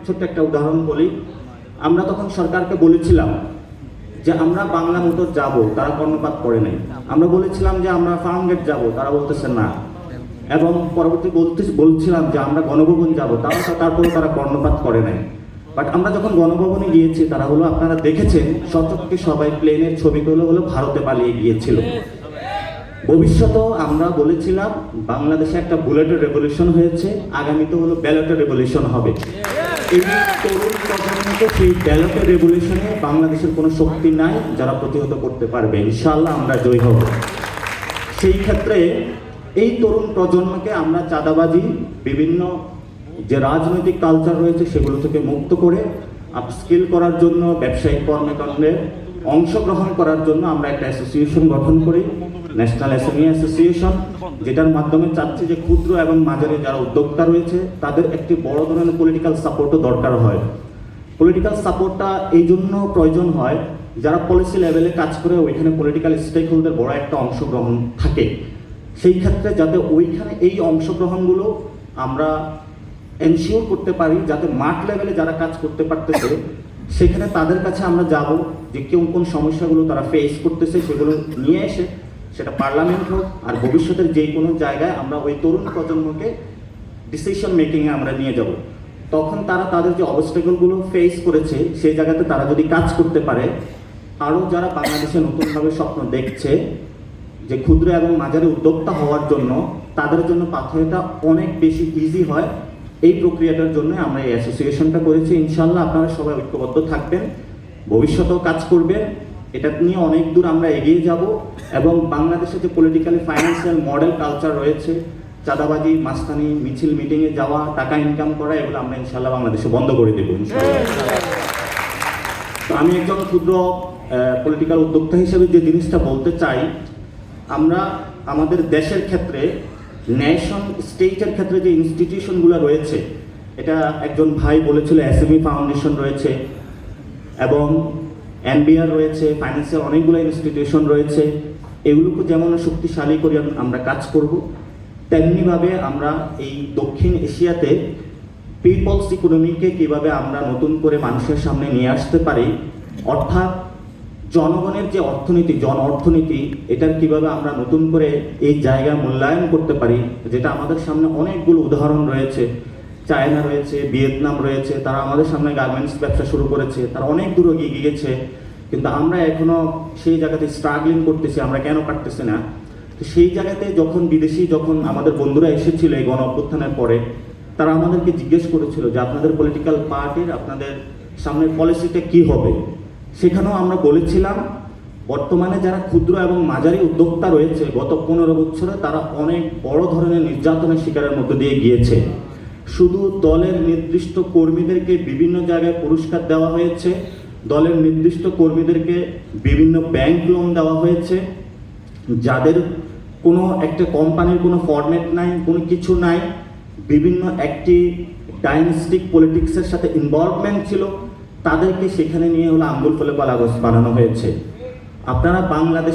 ছোট্ট একটা উদাহরণ বলি। আমরা তখন সরকারকে বলেছিলাম যে আমরা বাংলা মোটর যাব, তারা কর্ণপাত করে নাই। আমরা বলেছিলাম যে আমরা ফার্মগেট যাব, তারা বলতেছে না। এবং পরবর্তী বলছিলাম যে আমরা গণভবন যাব, তারপরে তারা কর্ণপাত করে নাই। বাট আমরা যখন গণভবনে গিয়েছি, তারা হলো আপনারা দেখেছেন সচক্ষে সবাই প্লেনের ছবিগুলো হলো ভারতে পালিয়ে গিয়েছিল। ভবিষ্যতেও আমরা বলেছিলাম বাংলাদেশে একটা বুলেটের রেভলিউশন হয়েছে, আগামীতে হলো ব্যালটের রেভলিউশন হবে। এই তরুণ প্রজন্মকে সেই ব্যালটের রেভলিউশনে বাংলাদেশের কোনো শক্তি নাই যারা প্রতিহত করতে পারবে। ইনশাআল্লাহ আমরা জয়ী হব। সেই ক্ষেত্রে এই তরুণ প্রজন্মকে আমরা চাঁদাবাজি, বিভিন্ন যে রাজনৈতিক কালচার রয়েছে সেগুলো থেকে মুক্ত করে আপস্কিল করার জন্য, ব্যবসায়িক কর্মকাণ্ডে অংশগ্রহণ করার জন্য আমরা একটা অ্যাসোসিয়েশন গঠন করি, ন্যাশনাল এসএমই অ্যাসোসিয়েশন, যেটার মাধ্যমে চাচ্ছি যে ক্ষুদ্র এবং মাঝারি যারা উদ্যোক্তা রয়েছে তাদের একটি বড় ধরনের পলিটিক্যাল সাপোর্টও দরকার হয়। পলিটিক্যাল সাপোর্টটা এই জন্য প্রয়োজন হয়, যারা পলিসি লেভেলে কাজ করে ওইখানে পলিটিক্যাল স্টেক হোল্ডার বড় একটা অংশগ্রহণ থাকে। সেই ক্ষেত্রে যাতে ওইখানে এই অংশগ্রহণগুলো আমরা এনশিওর করতে পারি, যাতে মাঠ লেভেলে যারা কাজ করতে পারতেছে সেখানে তাদের কাছে আমরা যাব, যে কেউ কোন সমস্যাগুলো তারা ফেস করতেছে সেগুলো নিয়ে এসে সেটা পার্লামেন্ট হোক আর ভবিষ্যতের যে কোনো জায়গায় আমরা ওই তরুণ প্রজন্মকে ডিসিশন মেকিংয়ে আমরা নিয়ে যাব। তখন তারা তাদের যে অবস্ট্রাগলগুলো ফেস করেছে সেই জায়গাতে তারা যদি কাজ করতে পারে, আরও যারা বাংলাদেশে নতুনভাবে স্বপ্ন দেখছে যে ক্ষুদ্র এবং মাঝারি উদ্যোক্তা হওয়ার জন্য, তাদের জন্য পাথওয়েটা অনেক বেশি ইজি হয়। এই প্রক্রিয়াটার জন্য আমরা এই অ্যাসোসিয়েশনটা করেছি। ইনশাআল্লাহ আপনারা সবাই ঐক্যবদ্ধ থাকবেন, ভবিষ্যতেও কাজ করবেন, এটা নিয়ে অনেক দূর আমরা এগিয়ে যাব। এবং বাংলাদেশে যে পলিটিক্যালি ফাইন্যান্সিয়াল মডেল কালচার রয়েছে, চাঁদাবাজি, মাস্তানি, মিছিল মিটিংয়ে যাওয়া, টাকা ইনকাম করা, এগুলো আমরা ইনশাআল্লাহ বাংলাদেশে বন্ধ করে দেবো ইনশাআল্লাহ। তো আমি একজন ক্ষুদ্র পলিটিক্যাল উদ্যোক্তা হিসেবে যে জিনিসটা বলতে চাই, আমরা আমাদের দেশের ক্ষেত্রে ন্যাশন স্টেটের ক্ষেত্রে যে ইনস্টিটিউশনগুলো রয়েছে, এটা একজন ভাই বলেছিল এসএমই ফাউন্ডেশন রয়েছে এবং এনবিআর রয়েছে, ফাইন্যান্সিয়াল অনেকগুলো ইনস্টিটিউশন রয়েছে। এগুলোকে যেমন শক্তিশালী করে আমরা কাজ করব, তেমনিভাবে আমরা এই দক্ষিণ এশিয়াতে পিপলস ইকোনমিকে কীভাবে আমরা নতুন করে মানুষের সামনে নিয়ে আসতে পারি, অর্থাৎ জনগণের যে অর্থনীতি, জন অর্থনীতি, এটার কিভাবে আমরা নতুন করে এই জায়গা মূল্যায়ন করতে পারি, যেটা আমাদের সামনে অনেকগুলো উদাহরণ রয়েছে। চায়না রয়েছে, ভিয়েতনাম রয়েছে, তারা আমাদের সামনে গার্মেন্টস ব্যবসা শুরু করেছে, তারা অনেক দূর এগিয়ে গিয়েছে, কিন্তু আমরা এখনো সেই জায়গাতে স্ট্রাগলিং করতেছি, আমরা কেন পারতেছি না? তো সেই জায়গাতে যখন আমাদের বন্ধুরা এসেছিল এই গণ অভ্যুত্থানের পরে, তারা আমাদেরকে জিজ্ঞেস করেছিল যে আপনাদের পলিটিক্যাল পার্টির আপনাদের সামনের পলিসিটা কি হবে। সেখানেও আমরা বলেছিলাম বর্তমানে যারা ক্ষুদ্র এবং মাঝারি উদ্যোক্তা রয়েছে, গত 15 বছরে তারা অনেক বড় ধরনের নির্যাতনের শিকারের মধ্যে দিয়ে গিয়েছে। শুধু দলের নির্দিষ্ট কর্মীদেরকে বিভিন্ন জায়গায় পুরস্কার দেওয়া হয়েছে, দলের নির্দিষ্ট কর্মীদেরকে বিভিন্ন ব্যাংক লোন দেওয়া হয়েছে, যাদের কোনো একটা কোম্পানির কোনো ফরম্যাট নাই, কোনো কিছু নাই, বিভিন্ন একটি ডাইনাস্টিক পলিটিক্সের সাথে ইনভলভমেন্ট ছিল, তাদেরকে সেখানে নিয়ে হলো আঙ্গুল ফলে কলা গাছ বানানো হয়েছে। আপনারা বাংলাদেশ